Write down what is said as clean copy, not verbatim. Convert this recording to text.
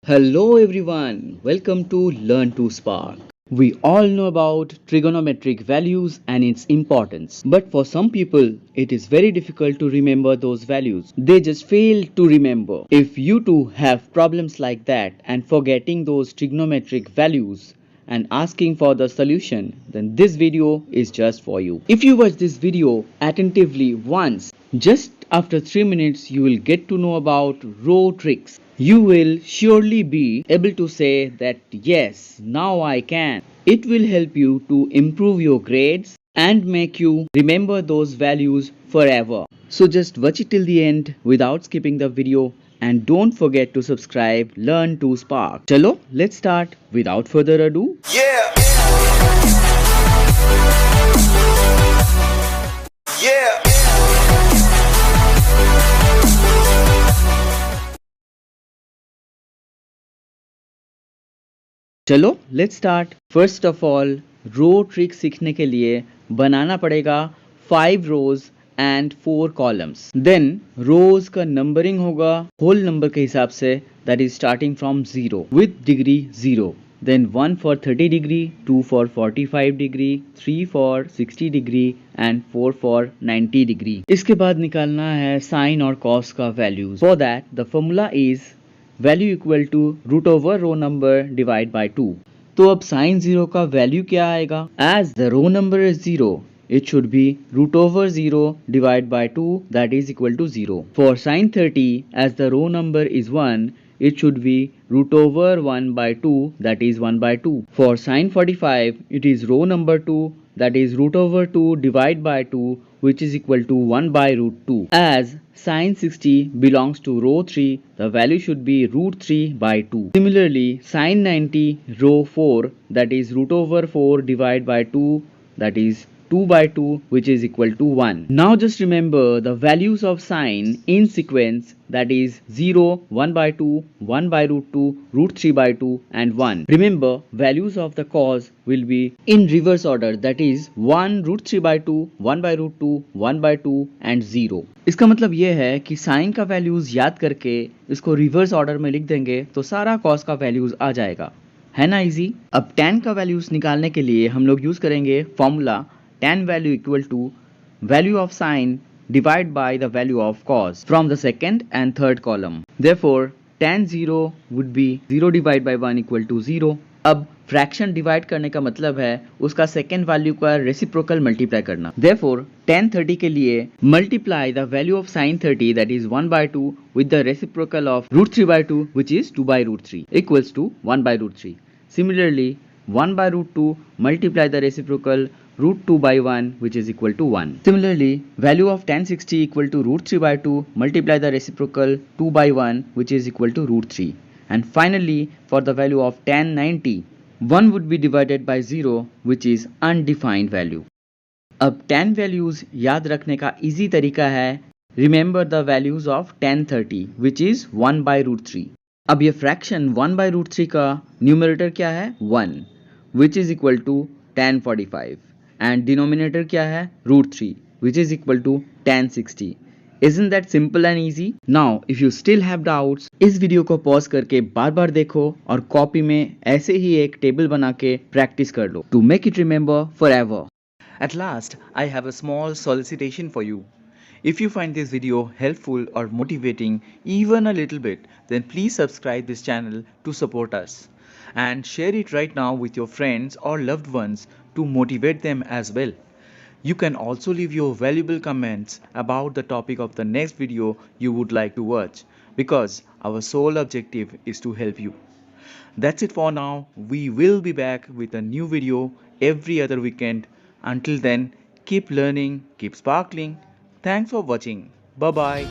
Hello everyone, welcome to Learn to Spark. We all know about trigonometric values and its importance. But for some people, it is very difficult to remember those values. They just fail to remember. If you too have problems like that and forgetting those trigonometric values and asking for the solution, then this video is just for you. If you watch this video attentively once, just after 3 minutes you will get to know about row tricks. You will surely be able to say that yes, now I can. It will help you to improve your grades and make you remember those values forever. So just watch it till the end without skipping the video and don't forget to subscribe Learn to Spark. Chalo, let's start without further ado. Yeah. Yeah. चलो let's start. First of all row trick सीखने के लिए बनाना पड़ेगा 5 rows and 4 columns. Then rows का numbering होगा whole number के हिसाब से, that is starting from 0 with degree 0। Then 1 for 30 degree, 2 for 45 degree, 3 for 60 degree and 4 for 90 degree. इसके बाद निकालना है साइन और कॉस का values. For that the formula is value equal to root over row number divide by 2। तो अब sine 0 का value क्या आएगा? As the row number is 0, it should be root over 0 divided by 2, that is equal to 0. For sin 30, as the row number is 1, it should be root over 1 by 2, that is 1 by 2. For sin 45, it is row number 2, that is root over 2 divided by 2, which is equal to 1 by root 2. As sin 60 belongs to row 3, the value should be root 3 by 2. Similarly, sin 90 row 4, that is root over 4 divided by 2, that is 2 by 2, which is equal to 1. Now just remember the values of sine in sequence, that is 0, 1 by 2, 1 by root 2, root 3 by 2 and 1. Remember values of the cos will be in reverse order, that is 1 root 3 by 2, 1 by root 2, 1 by 2 and 0. इसका मतलब ये है कि sign का values याद करके इसको reverse order में लिख देंगे तो सारा कॉस का वैल्यूज आ जाएगा, है ना इजी। अब tan का वैल्यूज निकालने के लिए हम लोग यूज करेंगे formula tan value equal to value of sine divided by the value of cos from the second and third column. Therefore, tan 0 would be 0 divided by 1 equal to 0. अब fraction divide करने का मतलब है उसका second value का reciprocal multiply करना। Therefore, tan 30 के लिए multiply the value of sin 30, that is 1 by 2, with the reciprocal of root 3 by 2, which is 2 by root 3, equals to 1 by root 3. Similarly, 1 by root 2 multiply the reciprocal root 2 by 1, which is equal to 1. Similarly, value of tan 60 equal to root 3 by 2 multiply the reciprocal 2 by 1, which is equal to root 3. And finally, for the value of tan 90, 1 would be divided by 0, which is undefined value. अब tan values याद रखने का easy तरीका है remember the values of tan 30, which is 1 by root 3. अब ये fraction 1 by root 3 का numerator क्या है? 1, which is equal to tan 45. And denominator क्या है? root 3, which is equal to tan 60. Isn't that simple and easy? Now, if you still have doubts, इस video को pause करके बार बार देखो और कॉपी में ऐसे ही एक टेबल बना के प्रैक्टिस कर लो to make it remember forever. At last, I have a small solicitation for you. If you find this video helpful or motivating even a little bit, then please subscribe this channel to support us. And share it right now with your friends or loved ones to motivate them as well. You can also leave your valuable comments about the topic of the next video you would like to watch, because our sole objective is to help you. That's it for now. We will be back with a new video every other weekend. Until then, keep learning, keep sparkling. Thanks for watching. Bye bye.